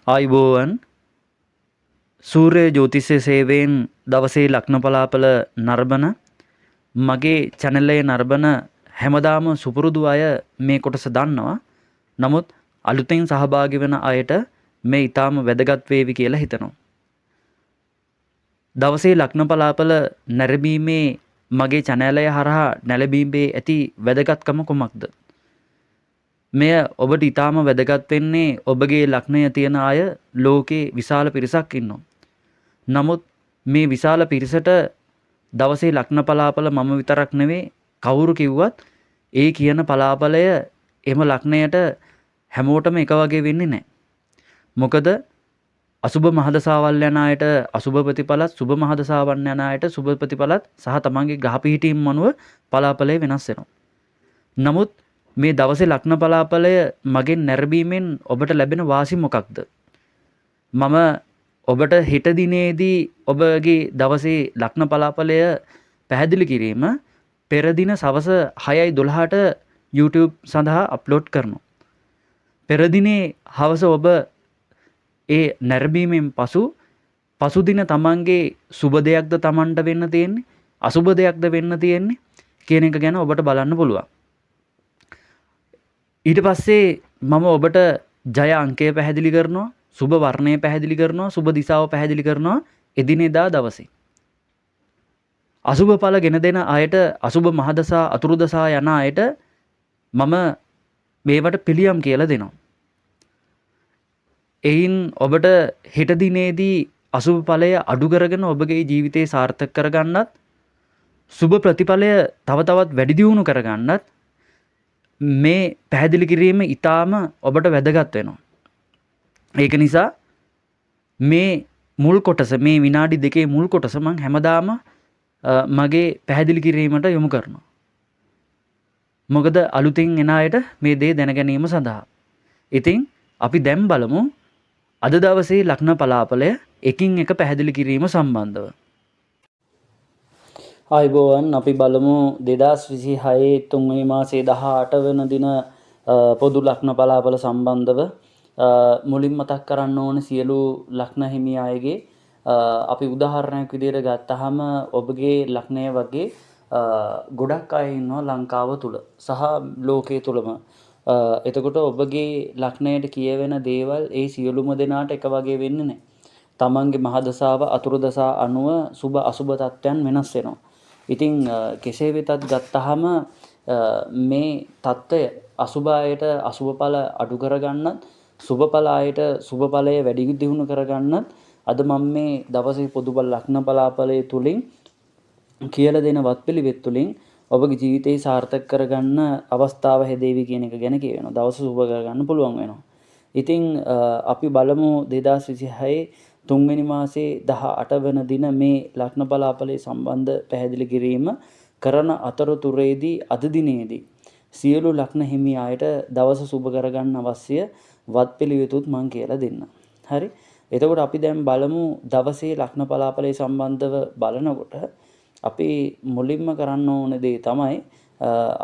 ආයිබෝවන් සූර්ය ජ්‍යොතිෂ සේවයෙන් දවසේ ලග්න පලාපල නරඹන මගේ channel එකේ නරඹන හැමදාම සුපුරුදු අය මේ කොටස දන්නවා. නමුත් අලුතෙන් සහභාගී වෙන අයට මේ ඊටාම වැදගත් වේවි කියලා හිතනවා. දවසේ ලග්න පලාපල නැරඹීමේ මගේ channel එක හරහා නැලබීමේ ඇති වැදගත්කම කුමක්ද? මෙය ඔබට ඊටාම වැදගත් වෙන්නේ ඔබගේ ලග්නය තියෙන අය ලෝකේ විශාල පිරිසක් ඉන්නවා. නමුත් මේ විශාල පිරිසට දවසේ ලග්න පලාපල මම විතරක් නෙවෙයි කවුරු කිව්වත් ඒ කියන පලාපලය එම ලග්නයට හැමෝටම එක වගේ වෙන්නේ නැහැ. මොකද අසුබ මහදසාවල් යන අයට අසුබ ප්‍රතිඵලත් සුබ මහදසාවන් යන අයට සුබ ප්‍රතිඵලත් සහ තමන්ගේ ග්‍රහ පිහිටීම් අනුව පලාපලය වෙනස් වෙනවා. නමුත් මේ දවසේ ලග්න පලාපලය මගෙන් නැරඹීමෙන් ඔබට ලැබෙන වාසි මොකක්ද? මම ඔබට හෙට දිනේදී ඔබගේ දවසේ ලග්න පලාපලය පැහැදිලි කිරීම පෙර දින සවස 6:12ට YouTube සඳහා අප්ලෝඩ් කරනවා. පෙර දිනේ හවස ඔබ ඒ නැරඹීමෙන් පසු දින තමන්ගේ සුබ දෙයක්ද තමන්ට වෙන්න තියෙන්නේ අසුබ දෙයක්ද වෙන්න තියෙන්නේ කියන එක ගැන ඔබට බලන්න පුළුවන්. ඊට පස්සේ මම ඔබට ජය අංකය පැහැදිලි කරනවා, සුබ වර්ණය පැහැදිලි කරනවා, සුබ දිශාව පැහැදිලි කරනවා එදිනෙදා දවසේ. අසුබ ඵල ගෙන දෙන අයට අසුබ මහදසා අතුරුදසා යන අයට මම මේවට පිළියම් කියලා දෙනවා. එයින් ඔබට හෙට දිනේදී අසුබ ඵලය අඩු කරගෙන ඔබගේ ජීවිතේ සාර්ථක කරගන්නත් සුබ ප්‍රතිඵලය තව තවත් වැඩි දියුණු කරගන්නත් මේ පැහැදිලි කිරීම ඊටාම ඔබට වැදගත් වෙනවා. ඒක නිසා මේ මුල් කොටස මේ විනාඩි 2 මුල් කොටස මම හැමදාම මගේ පැහැදිලි කිරීමට යොමු කරනවා. මොකද අලුතින් එන අයට මේ දේ දැන ගැනීම සඳහා. ඉතින් අපි දැන් බලමු අද දවසේ ලග්න පලාපලය එකින් එක පැහැදිලි කිරීම සම්බන්ධව. ආයිබෝවන් අපි බලමු 2026 තුන්වෙනි මාසයේ 18 වෙනි දින පොදු ලග්න පලාපල සම්බන්ධව මුලින් මතක් කරන්න ඕන සියලු ලග්න හිමි අයගේ අපි උදාහරණයක් විදිහට ගත්තාම ඔබගේ ලග්නය වගේ ගොඩක් අය ඉන්නවා ලංකාව තුල සහ ලෝකයේ තුලම. එතකොට ඔබගේ ලග්නයට කියවෙන දේවල් ඒ සියලුම දෙනාට එක වගේ වෙන්නේ නැහැ. තමන්ගේ මහදසාව අතුරුදසා අනුව සුබ අසුබ තත්ත්වයන් වෙනස් වෙනවා. ඉතින් කෙසේ වෙතත් ගත්තාම මේ தত্ত্বය අසුබ අයට අසුබ ඵල අඩු කරගන්නත් සුබ ඵල අයට සුබ ඵලය වැඩි දියුණු කරගන්නත් අද මම මේ දවසේ පොදු ලග්න පලාපලයේ තුලින් කියලා දෙන වත්පිළිවෙත් තුලින් ඔබගේ ජීවිතේ සාර්ථක කරගන්න අවස්ථාව හැදේවි කියන එක ගැන කියවෙනවා. දවස සුබ කරගන්න පුළුවන් වෙනවා. ඉතින් අපි බලමු 2026 තුන්වෙනි මාසේ 18 වෙනි දින මේ ලග්න පලාපලයේ සම්බන්ධ පැහැදිලි කිරීම කරන අතරතුරේදී අද දිනේදී සියලු ලග්න හිමි අයට දවස සුබ කරගන්න අවශ්‍ය වත්පිළිවෙතුත් මම කියලා දෙන්නම්. හරි. එතකොට අපි දැන් බලමු දවසේ ලග්න පලාපලයේ සම්බන්ධව බලනකොට අපි මුලින්ම කරන්න ඕන දේ තමයි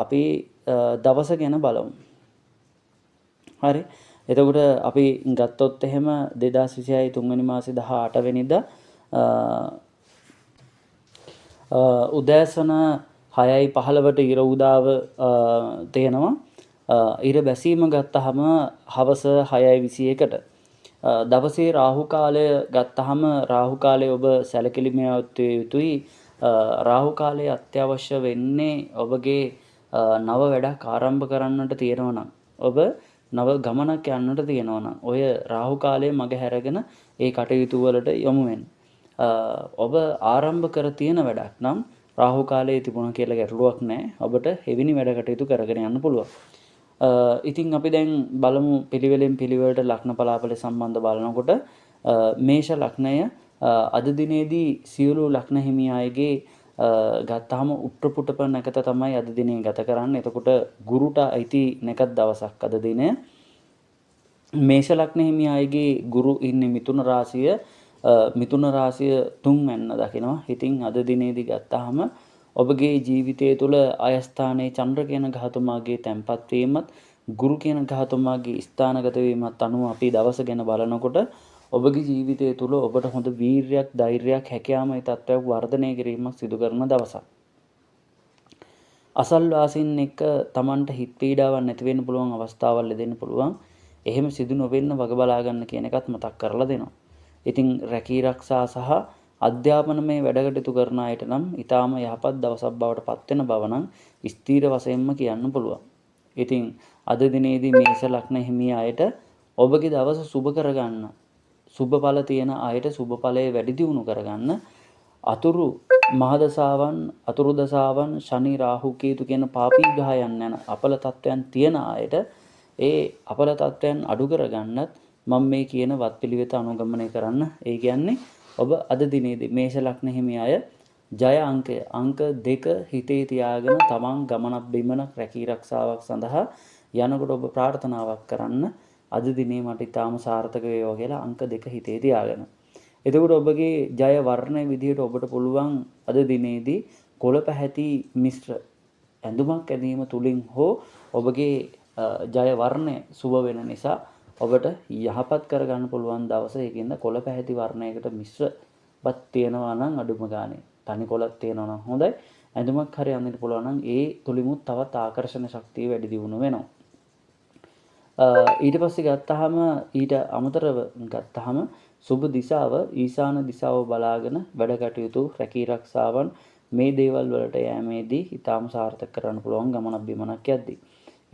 අපි දවස ගැන බලමු. හරි. එතකොට අපි ගත්තොත් එහෙම 2026 තුන්වෙනි මාසේ 18 වෙනිදා උදෑසන 6:15ට ඉර උදාව තේනවා. ඉර බැසීම ගත්තාම හවස 6:21ට. දවසේ රාහු කාලය ගත්තාම රාහු කාලය ඔබ සැලකිලිමත් යුතුයි. රාහු කාලයේ අත්‍යවශ්‍ය වෙන්නේ ඔබගේ නව වැඩක් ආරම්භ කරන්නට තියෙනවා නම් ඔබ නව ගමනක් යන්නට තියෙනවා නම් ඔය රාහු කාලයේ මග හැරගෙන ඒ කටයුතු වලට යොමු වෙන්න. ඔබ ආරම්භ කර තියෙන වැඩක් නම් රාහු කාලයේ තිබුණා කියලා ගැටලුවක් නැහැ. ඔබට එවැනි වැඩ කටයුතු කරගෙන යන්න පුළුවන්. ඉතින් අපි දැන් බලමු පිළිවෙලින් පිළිවෙලට ලග්න පලාපල සම්බන්ධ බලනකොට මේෂ ලග්නය අද දිනේදී සියලු ලග්න හිමි අයගේ ගත්තාම උට්ටපුටප නැකත තමයි අද දිනේ ගත කරන්නේ. එතකොට ගුරුට අයිති නැකත් දවසක් අද දිනය. මේෂ ලග්න හිමි අයගේ ගුරු ඉන්නේ මිථුන රාශිය. මිථුන රාශිය 3 වෙන්න දකිනවා. ඉතින් අද දිනේදී ගත්තාම ඔබගේ ජීවිතය තුළ අයස්ථානයේ චන්ද්‍ර කියන ගහතුමාගේ තැන්පත් වීමත් ගුරු කියන ගහතුමාගේ ස්ථානගත වීමත් අනුව අපි දවස ගැන බලනකොට ඔබගේ ජීවිතය තුළ ඔබට හොඳ වීර්යයක්, ධෛර්යයක්, හැකියාමයි තත්ත්වයක් වර්ධනය කිරීමක් සිදු කරන දවසක්. අසල්වාසීන් එක්ක Tamanට හිත පීඩාවක් නැති වෙන්න පුළුවන් අවස්ථාවල් ලැබෙන්න පුළුවන්. එහෙම සිදු නොවෙන්න වග බලා ගන්න කියන එකත් මතක් කරලා දෙනවා. ඉතින් රැකී ආරක්ෂා සහ අධ්‍යාපනමය වැඩ කටයුතු කරන අයට නම් ඊටාම යහපත් දවසක් බවට පත් වෙන බව නම් ස්ථීර වශයෙන්ම කියන්න පුළුවන්. ඉතින් අද දිනේදී මේෂ ලග්න හිමි අයට ඔබගේ දවස සුබ කරගන්න, සුබ ඵල තියෙන අයට සුබ ඵලයේ වැඩි දියුණු කරගන්න අතුරු මහදසාවන්, අතුරු දසාවන්, ශනි රාහු කේතු කියන පාපී ග්‍රහයන් යන අපල තත්වයන් තියෙන අයට ඒ අපල තත්වයන් අඩු කරගන්නත් මම මේ කියන වත්පිළිවෙත අනුගමනය කරන්න. ඒ කියන්නේ ඔබ අද දිනේදී මේෂ ලග්න හිමි අය ජය අංක 2 හිතේ තියාගෙන තමන් ගමනක් බිමනක් රැකී ආරක්ෂාවක් සඳහා යනකොට ඔබ ප්‍රාර්ථනාවක් කරන්න. අද දිනේ මට ඊටාම සාර්ථක වේවා කියලා අංක 2 හිතේ තියාගෙන. එතකොට ඔබගේ ජය වර්ණය විදිහට ඔබට පුළුවන් අද දිනේදී කොළ පැහැති මිශ්‍ර ඇඳුමක් ඇඳීම තුලින් හෝ ඔබගේ ජය වර්ණය සුබ වෙන නිසා ඔබට යහපත් කරගන්න පුළුවන් දවස. ඒකින්ද කොළ පැහැති වර්ණයකට මිශ්‍රවත් තියෙනවා නම් අඩුම ගානේ තනි කොළක් තියෙනවා නම් හොඳයි. ඇඳුමක් හරි අඳින්න පුළුවන් නම් ඒ තුලිමුත් තවත් ආකර්ෂණ ශක්තිය වැඩි දියුණු වෙනවා. ඊට පස්සේ ගත්තාම ඊට අමතරව ගත්තාම සුබ දිශාව ඊශාන දිශාව බලාගෙන වැඩ කටයුතු රැකී ආරක්ෂාවන් මේ දේවල් වලට යෑමේදී ඊටාම සාර්ථක කරන්න පුළුවන් ගමනක් බිමනක් යද්දී.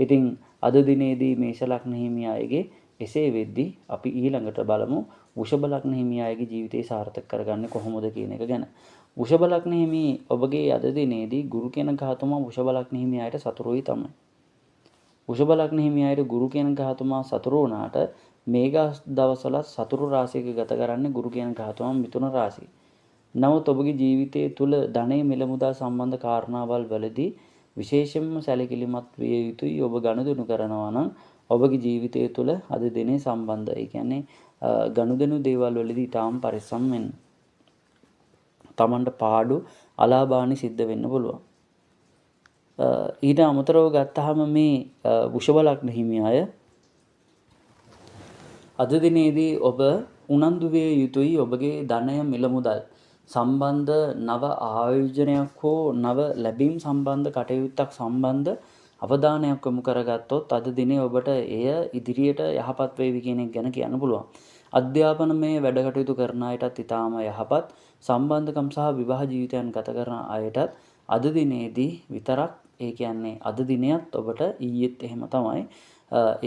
ඉතින් අද දිනේදී මේෂ ලග්න හිමි අයගේ එසේ වෙද්දී අපි ඊළඟට බලමු වෘෂභ ලග්න හිමි අයගේ ජීවිතය සාර්ථක කරගන්නේ කොහොමද කියන එක ගැන. වෘෂභ ලග්න හිමි ඔබගේ අද දිනේදී ගුරු කියන ගහතුමා වෘෂභ ලග්න හිමි අයට සතුරුයි තමයි. වෘෂභ ලග්න හිමි අයට ගුරු කියන ගහතුමා සතුරු වුණාට මේ දවස්වල සතුරු රාශියක ගත කරන්නේ ගුරු කියන ගහතුමා මිථුන රාශිය. නමුත් ඔබගේ ජීවිතය තුළ ධනෙ මිල මුදල් සම්බන්ධ කාරණාවල් වලදී විශේෂයෙන්ම සැලකිලිමත් විය යුතුයි. ඔබ ගනුදෙනු කරනවා නම් ඔබගේ ජීවිතය තුළ අද දිනේ සම්බන්ධ. ඒ කියන්නේ ගනුදෙනු දේවල් වලදී ඊටාම් පරිස්සම් වෙන්න. Tamanට පාඩු අලාභානි සිද්ධ වෙන්න පුළුවන්. ඊට අමතරව ගත්තාම මේ වෘෂභ ලග්න හිමි අය අද දිනේදී ඔබ උනන්දු විය යුතුයි ඔබගේ ධනය මිල මුදල් සම්බන්ධ නව ආයෝජනයක් හෝ නව ලැබීම් සම්බන්ධ කටයුත්තක් සම්බන්ධ අවධානයක් යොමු කරගත්තොත් අද දිනේ ඔබට එය ඉදිරියට යහපත් වේවි කියන එක ගැන කියන්න පුළුවන්. අධ්‍යාපනමය වැඩ කටයුතු කරන අයටත් ඊටාම යහපත්, සම්බන්ධකම් සහ විවාහ ජීවිතයන් ගත කරන අයටත් අද දිනේදී විතරක්, ඒ කියන්නේ අද දිනයත් ඔබට ඊයේත් එහෙම තමයි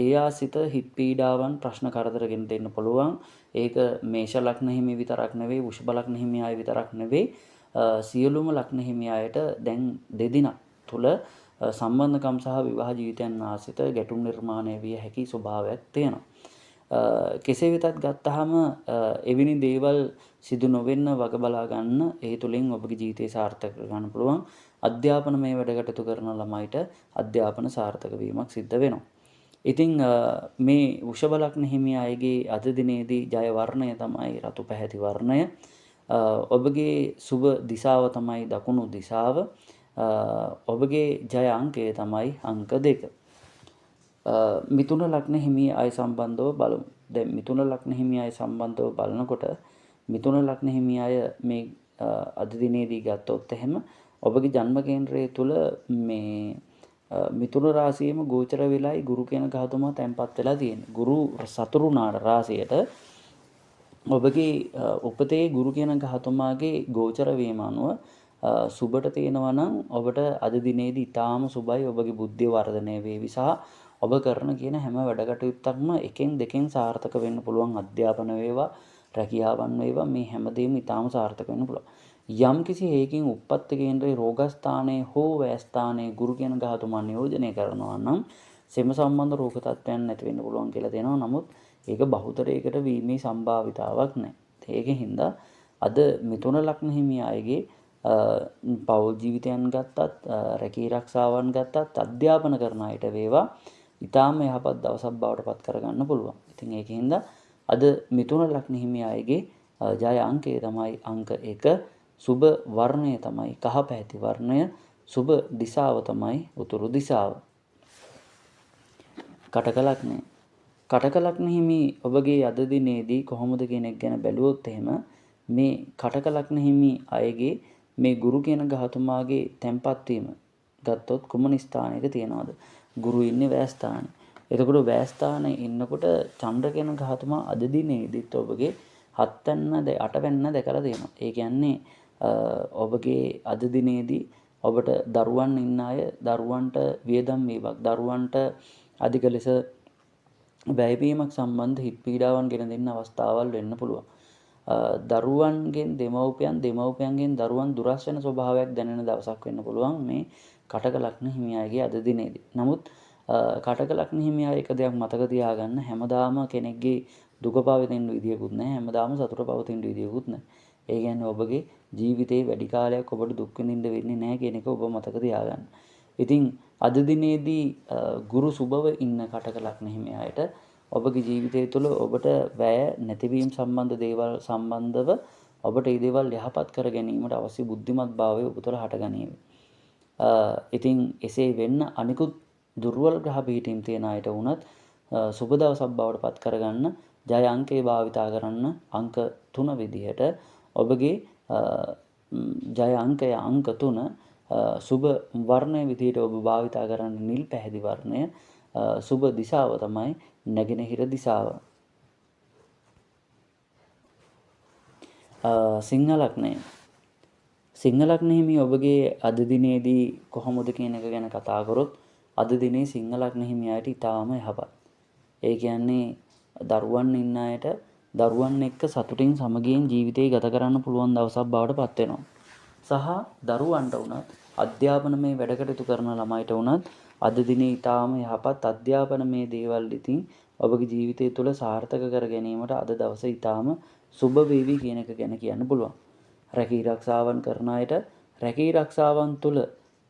ඒ ආසිත හිත් පීඩාවන් ප්‍රශ්න කරදරගෙන දෙන්න පුළුවන්. ඒක මේෂ ලග්න හිමි විතරක් නෙවෙයි, වෘෂභ ලග්න හිමි අය විතරක් නෙවෙයි, සියලුම ලග්න හිමි අයට දැන් දෙදිනක් තුල සම්බන්ධකම් සහ විවාහ ජීවිතයන් ආසිත ගැටුම් නිර්මාණය විය හැකි ස්වභාවයක් තියෙනවා. කෙසේ වෙතත් ගත්තාම එවැනි දේවල් සිදු නොවෙන්න වග බලා ගන්න. ඒ තුලින් ඔබගේ ජීවිතය සාර්ථක කරගන්න පුළුවන්. අධ්‍යාපනමය වැඩ කටයුතු කරන ළමයිට අධ්‍යාපන සාර්ථක වීමක් සිද්ධ වෙනවා. ඉතින් මේ වෘෂභ ලග්න හිමි අයගේ අද දිනේදී ජය වර්ණය තමයි රතු පැහැති වර්ණය. ඔබගේ සුබ දිශාව තමයි දකුණු දිශාව. ඔබගේ ජය අංකය තමයි අංක 2. මිථුන ලග්න හිමි අය සම්බන්ධව බලමු. දැන් මිථුන ලග්න හිමි අය සම්බන්ධව බලනකොට මිථුන ලග්න හිමි අය මේ අද දිනේදී ගත්තොත් එහෙම ඔබගේ ජන්ම කේන්ද්‍රය තුල මේ මිථුන රාශියේම ගෝචර වෙලයි ගුරු කියන ගහතුමා තැන්පත් වෙලා තියෙන්නේ. ගුරු සතුරු නාඩ රාශියට ඔබගේ උපතේ ගුරු කියන ගහතුමාගේ ගෝචර වීම අනුව සුබට තියෙනවා නම් ඔබට අද දිනේදී ඊටාම සුබයි. ඔබගේ බුද්ධිය වර්ධනය වේවි සහ ඔබ කරන කියන හැම වැඩ කටයුත්තක්ම එකෙන් දෙකෙන් සාර්ථක වෙන්න පුළුවන්. අධ්‍යාපන වේවා, රැකියාවන් වේවා, මේ හැමදේම ඊටාම සාර්ථක වෙන්න පුළුවන්. යම් කිසි හේකින් උප්පත්ති කේන්ද්‍රයේ රෝගස්ථානයේ හෝ ව්‍යස්ථානයේ ගුරු කියන ගහතුමා නියෝජනය කරනවා නම් සෙම සම්බන්ධ රෝග තත්ත්වයන් නැති වෙන්න පුළුවන් කියලා දෙනවා. නමුත් ඒක බහුතරයකට වීමේ සම්භාවිතාවක් නැහැ. ඒකෙන් අද මිථුන ලග්න හිමි අයගේ පෞල් ජීවිතයන් ගත්තත්, රැකී ආරක්ෂාවන් ගත්තත්, අධ්‍යාපන කරන අයට වේවා ඊටාම යහපත් දවසක් බවට පත් කරගන්න පුළුවන්. ඉතින් ඒකෙන් අද මිථුන ලග්න හිමි අයගේ ජය අංකය තමයි අංක 1. සුබ වර්ණය තමයි කහ පැහැති වර්ණය. සුබ දිශාව තමයි උතුරු දිශාව. කටක ලග්නය. කටක ලග්න හිමි ඔබගේ අද දිනේදී කොහොමද කියන එක ගැන බැලුවොත් එහෙම මේ කටක ලග්න හිමි අයගේ මේ ගුරු කියන ගහතුමාගේ තැන්පත් වීම ගත්තොත් කුමන ස්ථානයක තියනවද? ගුරු ඉන්නේ වැය ස්ථානේ. එතකොට වැය ස්ථානේ ඉන්නකොට චන්ද්‍ර කියන ගහතුමා අද දිනේදීත් ඔබගේ 7 වෙන්න 8 වෙන්න දැකලා තියෙනවා. ඒ කියන්නේ ඔබගේ අද දිනේදී ඔබට දරුවන් ඉන්න අය දරුවන්ට වියදම් වීමක් දරුවන්ට අධික ලෙස වැයවීමක් සම්බන්ධ හිත් පීඩාවන් ගෙන දෙන්න අවස්ථාවල් වෙන්න පුළුවන්. දරුවන්ගෙන් දෙමව්පියන්ගෙන් දරුවන් දුරස් වෙන ස්වභාවයක් දැනෙන දවසක් වෙන්න පුළුවන් මේ කටක ලග්න හිමි අයගේ අද දිනේදී. නමුත් කටක ලග්න හිමි අය එක දෙයක් මතක තියාගන්න හැමදාම කෙනෙක්ගේ දුක පවතින විදියකුත් නැහැ හැමදාම සතුට පවතින විදියකුත් නැහැ. ඒ කියන්නේ ඔබගේ ජීවිතේ වැඩි කාලයක් ඔබට දුක් විඳින්න වෙන්නේ නැහැ කියන එක ඔබ මතක තියාගන්න. ඉතින් අද දිනේදී ගුරු සුබව ඉන්න කටක ලග්න හිමි අයට ඔබගේ ජීවිතය තුළ ඔබට වැය නැතිවීම සම්බන්ධ දේවල් සම්බන්ධව ඔබට ඒ දේවල් යහපත් කර ගැනීමට අවශ්‍ය බුද්ධිමත් භාවය ඔබ තුළ හටගනීවි. ඉතින් එසේ වෙන්න අනිකුත් දුර්වල ග්‍රහ පිහිටීම් තියෙන අයට වුණත් සුබ දවසක් බවට පත් කරගන්න ජය අංකේ භාවිතා කරන්න අංක 3 විදිහට ඔබගේ ජය අංකය අංක 3 සුබ වර්ණය විදිහට ඔබ භාවිතා කරන්න නිල් පැහැති වර්ණය සුබ දිශාව තමයි නැගෙනහිර දිශාව. සිංහ ලග්නය. සිංහ ලග්න හිමි ඔබගේ අද දිනේදී කොහොමද කියන එක ගැන කතා කරොත් අද දිනේ සිංහ ලග්න හිමි අයට ඉතාම යහපත්. ඒ කියන්නේ දරුවන් ඉන්න අයට දරුවන් එක්ක සතුටින් සමගියෙන් ජීවිතේ ගත කරන්න පුළුවන් දවසක් බවට පත් වෙනවා. සහ දරුවන්ට උනත් අධ්‍යාපනමය වැඩ කටයුතු කරන ළමයිට උනත් අද දිනේ ඊටාම යහපත් අධ්‍යාපනමය දේවල් ඉතින් ඔබගේ ජීවිතය තුළ සාර්ථක කර ගැනීමට අද දවසේ ඊටාම සුබ වේවි කියන එක ගැන කියන්න පුළුවන්. රැකී රක්ෂාවන් කරන අයට රැකී රක්ෂාවන් තුළ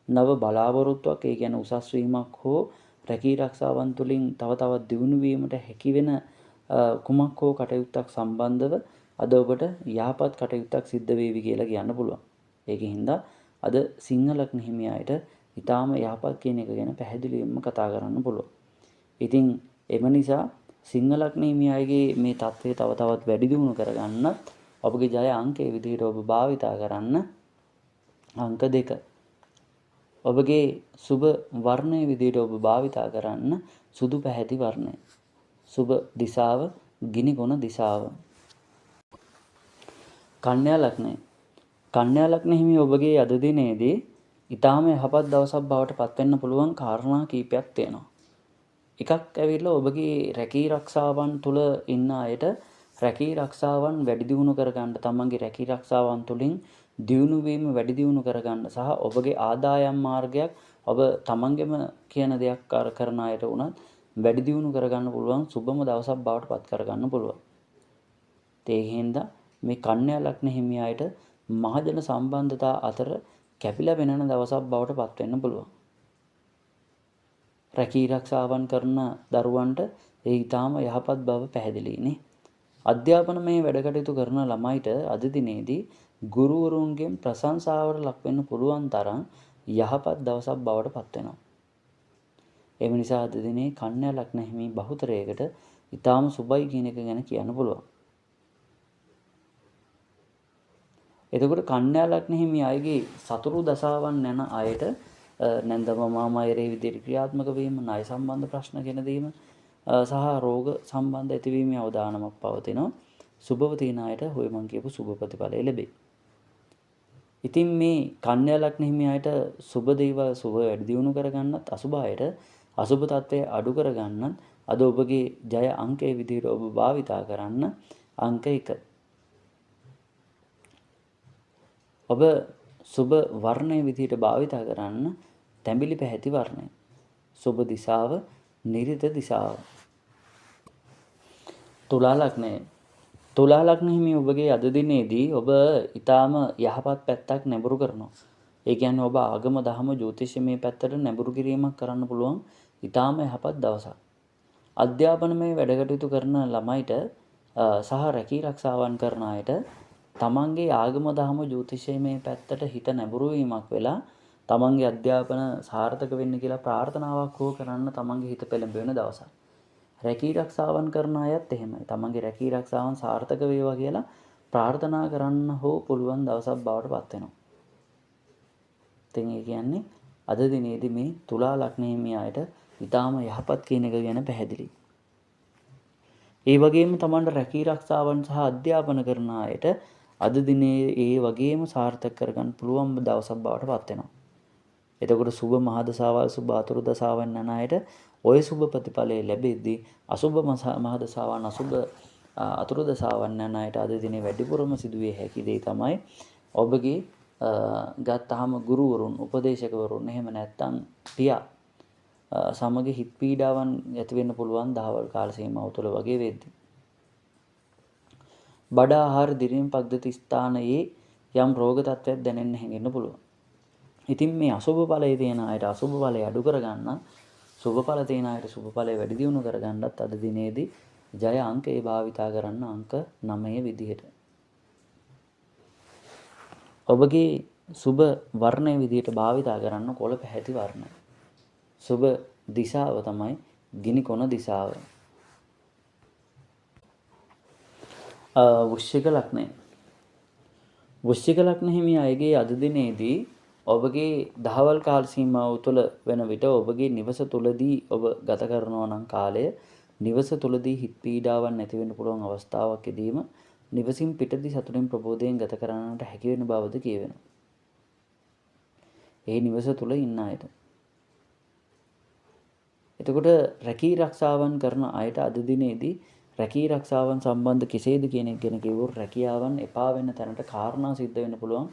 නව බලාපොරොත්තුවක් ඒ කියන්නේ උසස් වීමක් හෝ රැකී රක්ෂාවන් තුළින් තව තවත් දියුණු වීමට හැකි වෙන කුමක් හෝ කටයුත්තක් සම්බන්ධව අද ඔබට යහපත් කටයුත්තක් සිද්ධ වේවි කියලා කියන්න පුළුවන්. ඒකින්ද අද සිංහ ලග්න හිමි අයට ඊටාම යහපත් කියන එක ගැන පැහැදිලිවම කතා කරන්න පුළුවන්. ඉතින් එම නිසා සිංහ ලග්න හිමි අයගේ මේ தත්ත්වය තව තවත් වැඩි දියුණු කරගන්න ඔබගේ ජය අංකයේ විදිහට ඔබ භාවිතා කරන්න අංක 2. ඔබගේ සුබ වර්ණයේ විදිහට ඔබ භාවිතා කරන්න සුදු පැහැති වර්ණය. සුබ දිශාව ගිනි කොන දිශාව. කන්‍යා ලග්නය. කන්‍යා ලග්න හිමි ඔබගේ අද දිනේදී ඊටාම යහපත් දවසක් බවට පත් වෙන්න පුළුවන් කාරණා කීපයක් තියෙනවා. එකක් ඇවිල්ලා ඔබගේ රැකී රක්ෂාවන් තුල ඉන්න අයට රැකී රක්ෂාවන් වැඩි දියුණු කරගන්න තමන්ගේ රැකී රක්ෂාවන් තුලින් දියුණු වීම වැඩි දියුණු කරගන්න සහ ඔබගේ ආදායම් මාර්ගයක් ඔබ තමන්ගෙම කියන දෙයක් කරන අයට උනත් වැඩි දියුණු කරගන්න පුළුවන් සුබම දවසක් බවට පත් කරගන්න පුළුවන්. ඒ හින්දා මේ කන්‍යා ලග්න හිමි අයට මහජන සම්බන්ධතා අතර කැපිලා වෙනන දවසක් බවට පත් වෙන්න පුළුවන්. රැකී රක්ෂාවන් කරන දරුවන්ට ඒ ඊටාම යහපත් බව පැහැදිලිනේ. අධ්‍යාපනමය වැඩ කටයුතු කරන ළමයිට අද දිනේදී ගුරුවරුන්ගෙන් ප්‍රශංසාවට ලක් වෙන්න පුළුවන් තරම් යහපත් දවසක් බවට පත් වෙනවා. ඒ නිසා අද දිනේ කන්‍යා ලග්න හිමි බහුතරයකට ඊටාම සුබයි කියන එක ගැන කියන්න පුළුවන්. එතකොට කන්‍යා ලග්න හිමි අයගේ සතුරු දශාවන් යන අයට නැන්දම මාමයරේ විදිහට ක්‍රියාත්මක වීම, ණය සම්බන්ධ ප්‍රශ්න ගෙන දීම සහ රෝග සම්බන්ධ ඇතිවීමේ අවදානමක් පවතිනවා. සුබව තියෙන අයට හොය මං කියපු සුබ ප්‍රතිඵලය ලැබේ. ඉතින් මේ කන්‍යා ලග්න හිමි අයට සුබ දේවල් සුබ වැඩි දියුණු කරගන්නත් අසුබ අයට අසුබ තත්ත්වය අඩු කරගන්නත් අද ඔබගේ ජය අංකයේ විදිහට ඔබ භාවිතා කරන්න අංක 1. ඔබ සුබ වර්ණයේ විදිහට භාවිතා කරන්න තැඹිලි පැහැති වර්ණය. සුබ දිශාව නිරිත දිශාව. තුලා ලග්නය. තුලා ලග්න හිමි ඔබගේ අද දිනේදී ඔබ ඊටාම යහපත් පැත්තක් නැඹුරු කරනවා. ඒ කියන්නේ ඔබ ආගම දහම ජ්‍යොතිෂමය පැත්තට නැඹුරු කිරීමක් කරන්න පුළුවන් ඊටාම යහපත් දවසක්. අධ්‍යාපනමය වැඩ කටයුතු කරන ළමයිට සහ රැකී රක්ෂාවන් කරන අයට තමන්ගේ ආගම දහම ජ්‍යොතිෂමය පැත්තට හිත නැඹුරු වීමක් වෙලා තමන්ගේ අධ්‍යාපන සාර්ථක වෙන්න කියලා ප්‍රාර්ථනාවක් හෝ කරන්න තමන්ගේ හිත පෙළඹෙන දවසක්. රැකී රක්ෂාවන් කරන අයත් එහෙමයි. තමන්ගේ රැකී රක්ෂාවන් සාර්ථක වේවා කියලා ප්‍රාර්ථනා කරන්න හෝ පුළුවන් දවසක් බවට පත් වෙනවා. ඉතින් ඒ කියන්නේ අද දිනේදී මේ තුලා ලග්න හිමි අයට ඊටාම යහපත් කියන එක ගැන පැහැදිලි. ඒ වගේම තමන්ට රැකී රක්ෂාවන් සහ අධ්‍යාපන කරන අයට අද දිනේ ඒ වගේම සාර්ථක කරගන්න පුළුවන් දවසක් බවට පත් වෙනවා. එතකොට සුබ මහදසාවල් සුබ අතුරු දසාවන් යන අයට ඔය සුබ ප්‍රතිඵලය ලැබෙද්දී අසුබ මහදසාවන් අසුබ අතුරු දසාවන් යන අයට අද දිනේ වැඩිපුරම සිදුවේ හැකි දේ තමයි ඔබගේ ගත්තාම ගුරුවරුන් උපදේශකවරුන් එහෙම නැත්නම් පියා සමග හිත් පීඩාවන් ඇති වෙන්න පුළුවන් දහවල් කාල සීමාව තුළ වගේ වෙද්දී. බඩ ආහාර දිරීම පද්ධති ස්ථානයේ යම් රෝග තත්ත්වයක් දැනෙන්න හැඟෙන්න පුළුවන්. ඉතින් මේ අසුබ ඵලයේ තියෙන අයට අසුබ ඵලය අඩු කරගන්න, සුබ ඵල තියෙන අයට සුබ ඵලය වැඩි දියුණු කරගන්නත් අද දිනේදී ජය අංකය භාවිතා කරන්න අංක 9 විදිහට. ඔබගේ සුබ වර්ණය විදිහට භාවිතා කරන්න කොළ පැහැති වර්ණය. සුබ දිශාව තමයි ගිනි කොන දිශාව. වෘශ්චික ලග්නය. වෘශ්චික ලග්න හිමි අයගේ අද දිනේදී ඔබගේ දහවල් කාල සීමාව තුළ වෙන විට ඔබගේ නිවස තුළදී ඔබ ගත කරනවා නම් කාලය නිවස තුළදී හිත් පීඩාවන් නැති වෙන්න පුළුවන් අවස්ථාවක් එදීම නිවසින් පිටදී සතුටින් ප්‍රබෝධයෙන් ගත කරන්නට හැකි වෙන බවද කියවෙනවා. ඒ නිවස තුළ ඉන්න අයට. එතකොට රැකී රක්ෂාවන් කරන අයට අද දිනේදී රැකී රක්ෂාවන් සම්බන්ධ කෙසේද කියන එක ගැන කිව්වොත් රැකියාවන් එපා වෙන තැනට කාරණා සිද්ධ වෙන්න පුළුවන්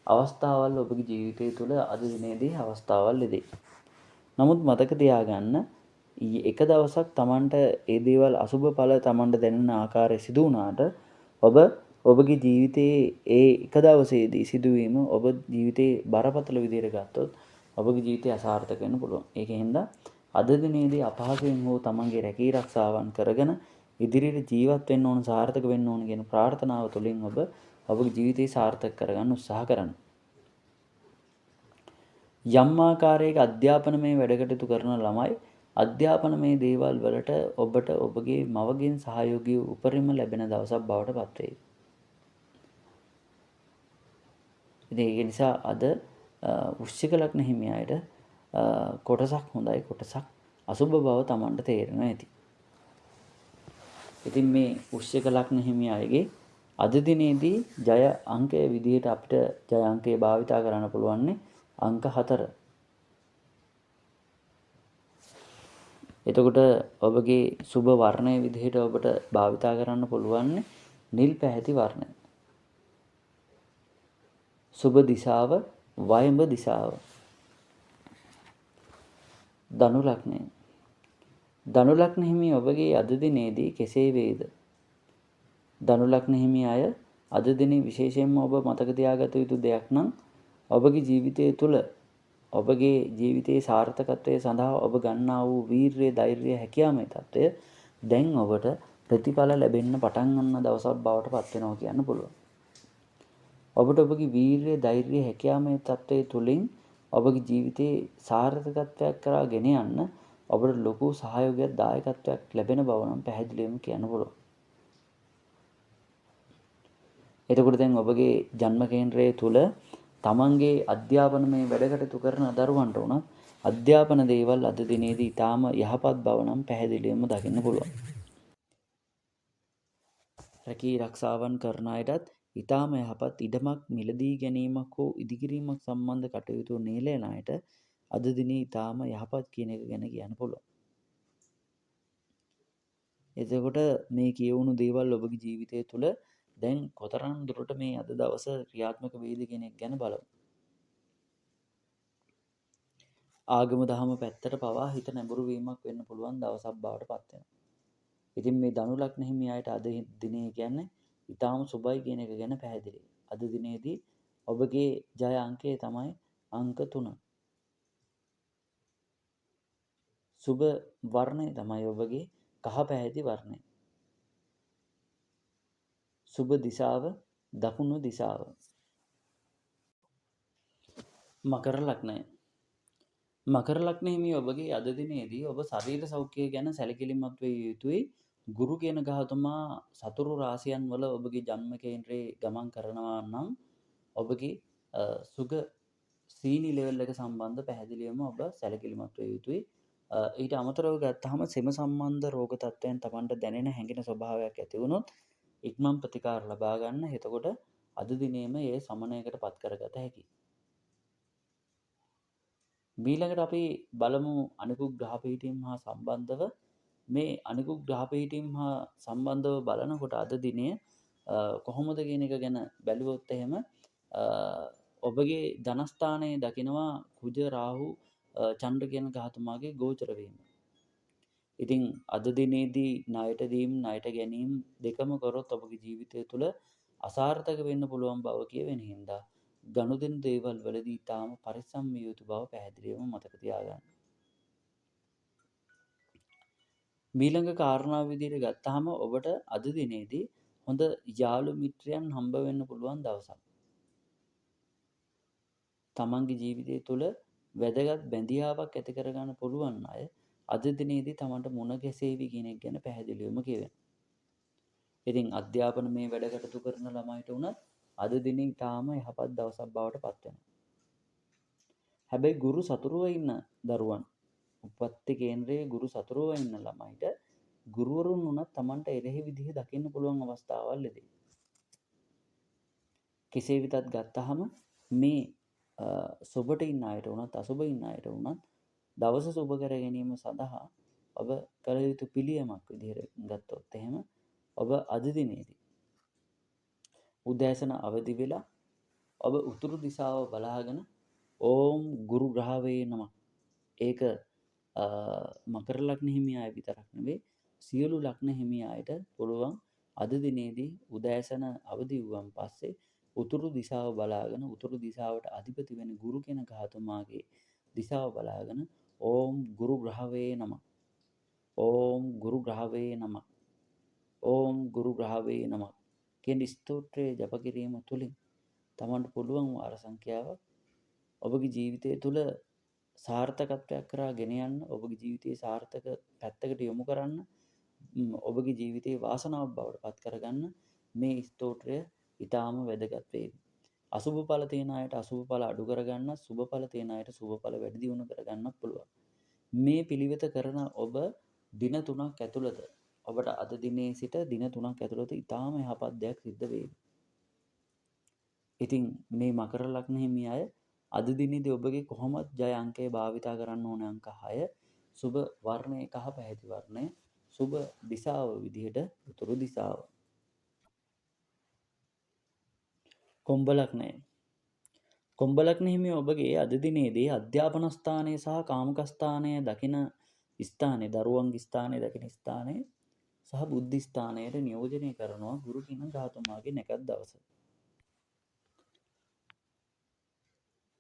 අවස්ථාවල් ඔබගේ ජීවිතය තුළ අද දිනේදී අවස්ථාවල් ලෙදේ. නමුත් මතක තියාගන්න එක දවසක් Tamanට ඒ දේවල් අසුබ ඵල Tamanට දැනෙන ආකාරය සිදු වුණාට ඔබගේ ජීවිතයේ ඒ එක දවසේදී සිදුවීම ඔබ ජීවිතේ බරපතල විදිහට ගත්තොත් ඔබගේ ජීවිතය අසාර්ථක වෙන්න පුළුවන්. ඒකෙන්ද අද දිනේදී අපහසුයෙන් හෝ Tamanගේ රැකී රක්ෂාවන් කරගෙන ඉදිරියට ජීවත් වෙන්න ඕන සාර්ථක වෙන්න ඕන කියන ප්‍රාර්ථනාව තුළින් ඔබගේ ජීවිතය සාර්ථක කරගන්න උත්සාහ කරන්න. යම් ආකාරයක අධ්‍යාපනමය වැඩකටයුතු කරන ළමයි අධ්‍යාපනමය දේවල් වලට ඔබට ඔබගේ මවගෙන් සහයෝගය උපරිම ලැබෙන දවසක් බවට පත් වෙයි. ඉතින් ඒක නිසා අද වෘශ්චික ලග්න හිමි අයට කොටසක් හොඳයි කොටසක් අසුබ බව Tamanට තේරෙනවා ඇති. ඉතින් මේ වෘශ්චික ලග්න හිමි අයගේ අද දිනේදී ජය අංකය විදිහට අපිට ජය අංකය භාවිතා කරන්න පුළුවන් අංක 4. එතකොට ඔබගේ සුබ වර්ණය විදිහට ඔබට භාවිතා කරන්න පුළුවන් නිල් පැහැති වර්ණය. සුබ දිශාව වයඹ දිශාව. ධනු ලග්නය. ධනු ලග්න හිමි ඔබගේ අද දිනේදී කෙසේ වේද? ධනු ලග්න හිමි අය අද දිනේ විශේෂයෙන්ම ඔබ මතක තියාගත යුතු දෙයක් නම් ඔබගේ ජීවිතය තුළ ඔබගේ ජීවිතයේ සාර්ථකත්වය සඳහා ඔබ ගන්නා වූ වීරිය, ධෛර්යය, හැකියාමය తত্ত্বය දැන් ඔබට ප්‍රතිඵල ලැබෙන්න පටන් ගන්න දවසක් බවට පත් වෙනවා කියන්න පුළුවන්. ඔබට ඔබගේ වීරිය, ධෛර්යය, හැකියාමය తত্ত্বය තුළින් ඔබගේ ජීවිතයේ සාර්ථකත්වයක් කරා ගෙන යන්න ඔබට ලොකු සහයෝගයක්, දායකත්වයක් ලැබෙන බව නම් පැහැදිලිවම කියන්න පුළුවන්. එතකොට දැන් ඔබගේ ජන්ම කේන්ද්‍රය තුළ තමන්ගේ අධ්‍යාපනමය වැඩකටයුතු කරන දරුවන්ට උනත් අධ්‍යාපන දේවල් අද දිනේදී ඊටාම යහපත් බව නම් පැහැදිලිවම දකින්න පුළුවන්. රැකී රක්ෂාවන් කරන අයටත් ඊටාම යහපත් ඉඩමක් මිලදී ගැනීමක් හෝ ඉදිකිරීමක් සම්බන්ධ කටයුතු නියැලෙන අයට අද දිනේ ඊටාම යහපත් කියන එක ගැන කියන්න පුළුවන්. එතකොට මේ කියවුණු දේවල් ඔබගේ ජීවිතය තුළ දැන් කොතරම් දුරට මේ අද දවස ක්‍රියාත්මක වේද කියන එක ගැන බලමු. ආගම දහම පැත්තට පවා හිත නැඹුරු වීමක් වෙන්න පුළුවන් දවසක් බවට පත් වෙනවා. ඉතින් මේ ධනු ලග්න හිමි අයට අද දිනේ කියන්නේ ඊටාම සුබයි කියන එක ගැන පැහැදිලි. අද දිනේදී ඔබගේ ජය අංකය තමයි අංක 3. සුබ වර්ණය තමයි ඔබගේ කහ පැහැති වර්ණය. සුබ දිශාව දකුණු දිශාව. මකර ලග්නය. මකර ලග්න හිමි ඔබගේ අද දිනේදී ඔබ ශරීර සෞඛ්‍යය ගැන සැලකිලිමත් විය යුතුයි. ගුරු කියන ග්‍රහතුමා සතුරු රාශියන් වල ඔබගේ ජන්ම කේන්ද්‍රයේ ගමන් කරනවා නම් ඔබගේ සුග සීනි ලෙවල් එක සම්බන්ධ පැහැදිලිවම ඔබ සැලකිලිමත් විය යුතුයි. ඊට අමතරව ගත්තාම සෙම සම්බන්ධ රෝග තත්ත්වයන් Tamanට දැනෙන හැඟෙන ස්වභාවයක් ඇති වුණොත් ඉක්මන් ප්‍රතිකාර ලබා ගන්න. එතකොට අද දිනේම ඒ සමනයකට පත් කරගත හැකියි. මීළඟට අපි බලමු අනිකුත් ග්‍රහපීඨීන් හා සම්බන්ධව. මේ අනිකුත් ග්‍රහපීඨීන් හා සම්බන්ධව බලනකොට අද දිනය කොහොමද කියන එක ගැන බැලුවොත් එහෙම ඔබගේ ධනස්ථානයේ දකිනවා කුජ රාහු චන්ද්‍ර කියන ග්‍රහතුමාගේ ගෝචර වීම. ඉතින් අද දිනේදී ණයට දීම් ණයට ගැනීම දෙකම කරොත් ඔබගේ ජීවිතය තුළ අසාර්ථක වෙන්න පුළුවන් බව කියවෙන හින්දා ගනුදෙනු දේවල් වලදී ඊටාම පරිස්සම් විය යුතු බව පැහැදිලිවම මතක තියාගන්න. මීළඟ කාරණාව විදිහට ගත්තාම ඔබට අද දිනේදී හොඳ යාළු මිත්‍රයන් හම්බ වෙන්න පුළුවන් දවසක්. තමන්ගේ ජීවිතය තුළ වැදගත් බැඳියාවක් ඇති කරගන්න පුළුවන් අය අද දිනේදී තමන්ට මුණ ගැසේවි කියන එක ගැන පැහැදිලිවම කියවෙනවා. ඉතින් අධ්‍යාපන මේ වැඩ කටයුතු කරන ළමයිට උනත් අද දිනේ ඊටාම යහපත් දවසක් බවට පත් වෙනවා. හැබැයි ගුරු සතුරුව ඉන්න දරුවන් උපත්ති කේන්ද්‍රයේ ගුරු සතුරුව ඉන්න ළමයිට ගුරුවරුන් උනත් Tamanට එරෙහි විදිහ දකින්න පුළුවන් අවස්ථාවල් ලැබේ. කෙසේ වෙතත් ගත්තහම මේ සුබට ඉන්න අයට උනත් අසුබ ඉන්න අයට උනත් දවස සුබ කර ගැනීම සඳහා ඔබ කළ යුතු පිළියමක් විදිහට ගත්තොත් එහෙම ඔබ අද දිනේදී උදෑසන අවදි වෙලා ඔබ උතුරු දිශාව බලාගෙන ඕම් ගුරු ග්‍රහවේ නමක්. ඒක මකර ලග්න හිමි අය විතරක් නෙවෙයි සියලු ලග්න හිමි අයට පුළුවන් අද දිනේදී උදෑසන අවදි වුවන් පස්සේ උතුරු දිශාව බලාගෙන උතුරු දිශාවට අධිපති වෙන ගුරු කියන ග්‍රහතුමාගේ දිශාව බලාගෙන ඕම් ගුරු ග්‍රහවේ නමක්. ඕම් ගුරු ග්‍රහවේ නමක්. ඕම් ගුරු ග්‍රහවේ නමක් කියන ස්තෝත්‍රය ජප කිරීම තුළින් තමන්ට පුළුවන් වාර සංඛ්‍යාවක් ඔබගේ ජීවිතය තුළ සාර්ථකත්වයක් කරා ගෙන යන්න ඔබගේ ජීවිතයේ සාර්ථක පැත්තකට යොමු කරන්න ඔබගේ ජීවිතයේ වාසනාවක් බවට පත් කරගන්න මේ ස්තෝත්‍රය ඊටාම වැදගත් වේවි. අසුබ ඵල තියෙන අයට අසුබ ඵල අඩු කරගන්න, සුබ ඵල තියෙන අයට සුබ ඵල වැඩි දියුණු කරගන්නත් පුළුවන්. මේ පිළිවෙත කරන ඔබ දින 3ක් ඇතුළත ඔබට අද දිනේ සිට දින 3ක් ඇතුළත ඊටාම යහපත් දෙයක් සිද්ධ වේවි. ඉතින් මේ මකර ලග්න හිමි අය අද දිනේදී ඔබගේ කොහොමද ජය අංකය භාවිතා කරන්න ඕන අංක 6 සුබ වර්ණය කහ පැහැති වර්ණය සුබ දිශාව විදිහට උතුරු දිශාව. කොම්බ ලග්නය. කොම්බ ලග්න හිමි ඔබගේ අද දිනේදී අධ්‍යාපන ස්ථානය සහ කාමක ස්ථානය දකින ස්ථානයේ දරුවන්ගේ ස්ථානය දකින ස්ථානයේ සහ බුද්ධි ස්ථානයට නියෝජනය කරනවා ගුරු කියන ග්‍රහතුමාගේ නැකත් දවස.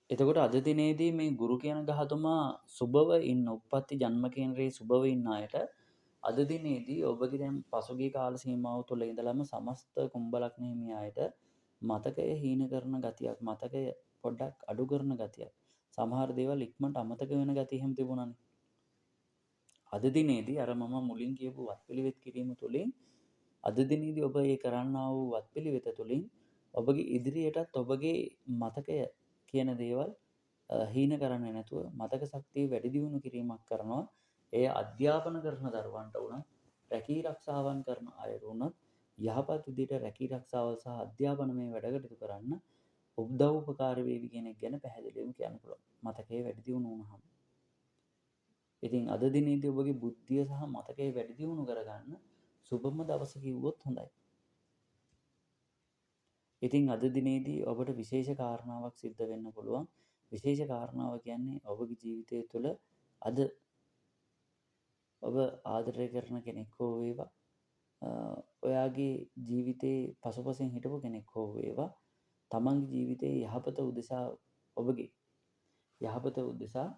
එතකොට අද දිනේදී මේ ගුරු කියන ග්‍රහතුමා සුබව ඉන්න උප්පත්ති ජන්ම කේන්ද්‍රයේ සුබව ඉන්න අයට අද දිනේදී ඔබගේ දැන් පසුගිය කාල සීමාව තුළ ඉඳලම සමස්ත කුම්භ ලග්න හිමි අයට මතකය හීන කරන ගතියක් මතකය පොඩ්ඩක් අඩු කරන ගතියක් සමහර දේවල් ඉක්මනට අමතක වෙන ගතිය හැම තිබුණානේ. අද දිනේදී අර මම මුලින් කියපු වත්පිළිවෙත් කිරීම තුළින් අද දිනේදී ඔබ ඒ කරන්නා වූ වත්පිළිවෙත තුළින් ඔබගේ ඉදිරියටත් ඔබගේ මතකය කියන දේවල් හීන කරන්නේ නැතුව මතක ශක්තිය වැඩි දියුණු කිරීමක් කරනවා. එය අධ්‍යාපන කරන දරුවන්ට වුණත් රැකී රක්ෂාවන් කරන අයට වුණත් යහපත් විදිහට රැකී රක්ෂාවල් සහ අධ්‍යාපනමය වැඩ කටයුතු කරන්න උදව් උපකාර වේවි කියන එක ගැන පැහැදිලිවම කියන්න පුළුවන්. මතකයේ වැඩි දියුණු වුණාම. ඉතින් අද දිනේදී ඔබගේ බුද්ධිය සහ මතකයේ වැඩි දියුණු කරගන්න සුබම දවස කිව්වොත් හොඳයි. ඉතින් අද දිනේදී ඔබට විශේෂ කාරණාවක් සිද්ධ වෙන්න පුළුවන්. විශේෂ කාරණාව කියන්නේ ඔබගේ ජීවිතය තුළ අද ඔබ ආදරය කරන කෙනෙක් හෝ වේවා ඔයාගේ ජීවිතේ පසුපසින් හිටපු කෙනෙක් හෝ වේවා තමන්ගේ ජීවිතයේ යහපත උදෙසා ඔබගේ යහපත උදෙසා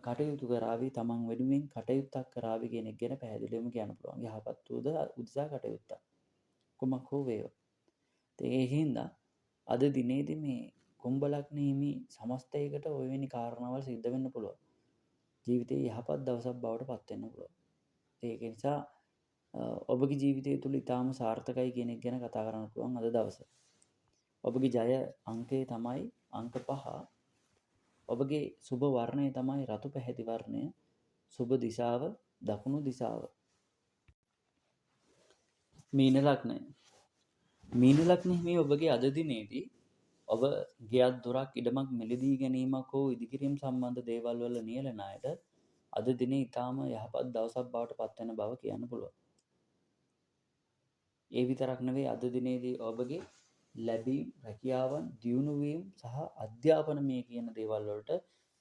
කටයුතු කරાવી තමන් වෙනුවෙන් කටයුත්තක් කරાવી කියන එක ගැන පැහැදිලිවම කියන්න පුළුවන්. යහපත් උදෙසා කටයුත්තක් කුමක් හෝ වේවා. ඒ හින්දා අද දිනේදී මේ කුම්භ ලග්න හිමි සමස්තයකට ඔයවැනි කාරණාවල් සිද්ධ වෙන්න පුළුවන්. ජීවිතයේ යහපත් දවසක් බවට පත් වෙන්න පුළුවන්. ඒක නිසා ඔබගේ ජීවිතය තුළ ඉතාම සාර්ථකයි කියන එක ගැන කතා කරන්න පුළුවන් අද දවසේ. ඔබගේ ජය අංකය තමයි අංක 5. ඔබගේ සුබ වර්ණය තමයි රතු පැහැති වර්ණය. සුබ දිශාව දකුණු දිශාව. මීන ලග්නය. මීන ලග්න හිමි ඔබගේ අද දිනේදී ඔබ ගෙයක් දොරක් ඉඩමක් මිලදී ගැනීමක් හෝ ඉදිකිරීම සම්බන්ධ දේවල් වල නියැලෙන අයට අද දිනේ ඊටාම යහපත් දවසක් බවට පත් වෙන බව කියන්න පුළුවන්. ඒ විතරක් නෙවෙයි අද දිනේදී ඔබගේ ලැබීම්, රැකියාවන්, දියුණු වීම සහ අධ්‍යාපන මේ කියන දේවල් වලට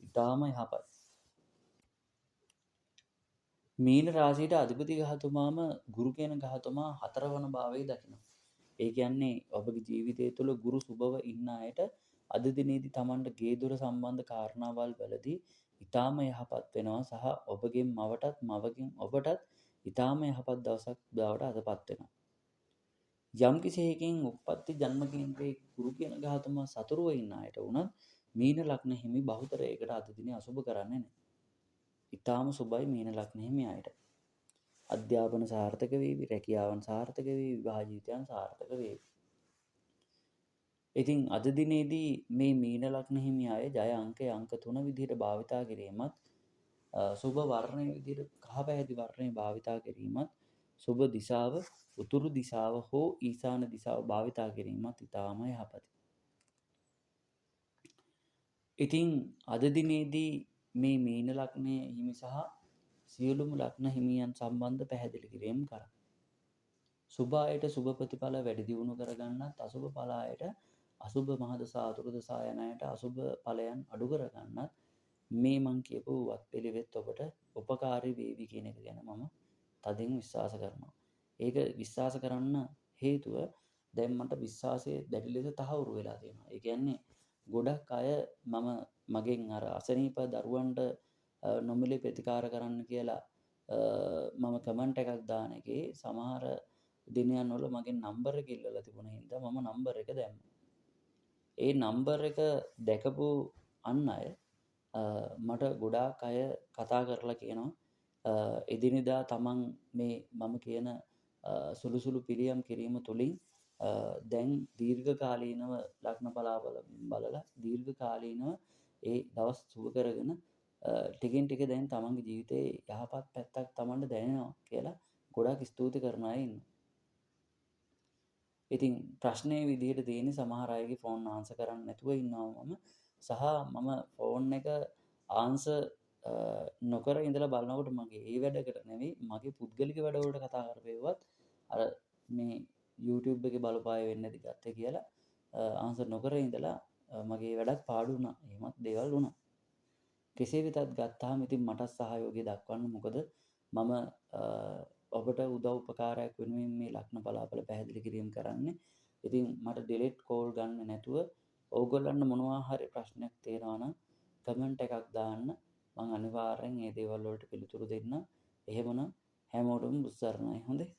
ඊටාම යහපත්. මීන රාශියට අධිපති ග්‍රහතුමාම ගුරු කියන ග්‍රහතුමා 4 වන භාවයේ දකිනවා. ඒ කියන්නේ ඔබගේ ජීවිතය තුළ ගුරු සුබව ඉන්න අයට අද දිනේදී Tamanට ගේ දොර සම්බන්ධ කාරණාවල් වලදී ඊටාම යහපත් වෙනවා සහ ඔබගේ මවටත් මවගෙන් ඔබටත් ඊටාම යහපත් දවසක් බවට අදපත් වෙනවා. යම් කිසි හේකින් උප්පත්ති ජන්ම කේන්ද්‍රයේ ගුරු කියන ග්‍රහතුමා සතුරුව ඉන්න අයට වුණත් මීන ලග්න හිමි බහුතරයකට අද දිනේ අසුබ කරන්නේ නැහැ. ඊටාම සුබයි මීන ලග්න හිමි අයට. අධ්‍යාපන සාර්ථක වේවි, රැකියාවන් සාර්ථක වේවි, විවාහ ජීවිතයන් සාර්ථක වේවි. ඉතින් අද දිනේදී මේ මීන ලග්න හිමි අය ජය අංකය අංක 3 විදිහට භාවිතා කිරීමත් සුබ වර්ණය විදිහට කහ පැහැති වර්ණය භාවිතා කිරීමත් සුබ දිශාව උතුරු දිශාව හෝ ඊශාන දිශාව භාවිතා කිරීමත් ඉතාම යහපතයි. ඉතින් අද දිනේදී මේ මීන ලග්නයේ හිමි සහ සියලුම ලග්න හිමියන් සම්බන්ධ පැහැදිලි කිරීම කරා. සුභ අයට සුභ ප්‍රතිඵල වැඩි දියුණු කරගන්නත් අසුභ ඵල අයට අසුභ මහදසා අතුරු දසා යන අයට අසුභ ඵලයන් අඩු කරගන්නත් මේ මං කියපු වත්පිළිවෙත් ඔබට උපකාරී වේවි කියන එක ගැන මම තදින් විශ්වාස කරනවා. ඒක විශ්වාස කරන්න හේතුව දැන් මට විශ්වාසය දැඩි ලෙස තහවුරු වෙලා තියෙනවා. ඒ කියන්නේ ගොඩක් අය මගෙන් අර අසනීප දරුවන්ට නොමිලේ ප්‍රතිකාර කරන්න කියලා මම කමෙන්ට් එකක් දාන එකේ සමහර දිනයන් වල මගේ නම්බර එක ඉල්ලලා තිබුණ හින්දා මම නම්බර එක දැම්මා. ඒ නම්බර එක දැකපු අන් අය මට ගොඩාක් අය කතා කරලා කියනවා එදිනෙදා තමන් මේ මම කියන සුළු පිළියම් කිරීම තුළින් දැන් දීර්ඝකාලීනව ලග්න පලාබල බලලා දීර්ඝකාලීනව ඒ දවස් සුබ කරගෙන ටිකෙන් ටික දැන් තමන්ගේ ජීවිතේ යහපත් පැත්තක් තමන්ට දැනෙනවා කියලා ගොඩාක් ස්තුති කරන අය ඉන්නවා. ඉතින් ප්‍රශ්නයේ විදිහට තියෙන්නේ සමහර අයගේ ෆෝන් ආන්සර් කරන්න නැතුව ඉන්නවා මම සහ මම ෆෝන් එක ආන්සර් නොකර ඉඳලා බලනකොට මගේ ඒ වැඩකට නෙවෙයි මගේ පුද්ගලික වැඩවලට කතා කරපේවත් අර මේ YouTube එකේ බලපාය වෙන්නේ නැති ගැත්තේ කියලා ආන්සර් නොකර ඉඳලා මගේ වැඩක් පාඩු වුණා. එහෙමත් දේවල් වුණා. කෙසේ වෙතත් ගත්තාම ඉතින් මට සහයෝගය දක්වන්න මොකද මම ඔබට උදව් උපකාරයක් වෙනුවෙන් මේ ලග්න බලාපල පැහැදිලි කිරීම කරන්නේ. ඉතින් මට ඩිලීට් කෝල් ගන්න නැතුව ඕගොල්ලන්ට මොනවා හරි ප්‍රශ්නයක් තියෙනවා නම් කමෙන්ට් එකක් දාන්න මම අනිවාර්යෙන් මේ දේවල් වලට පිළිතුරු දෙන්න. එහෙමනම් හැමෝටම බුත් සරණයි. හොඳේ.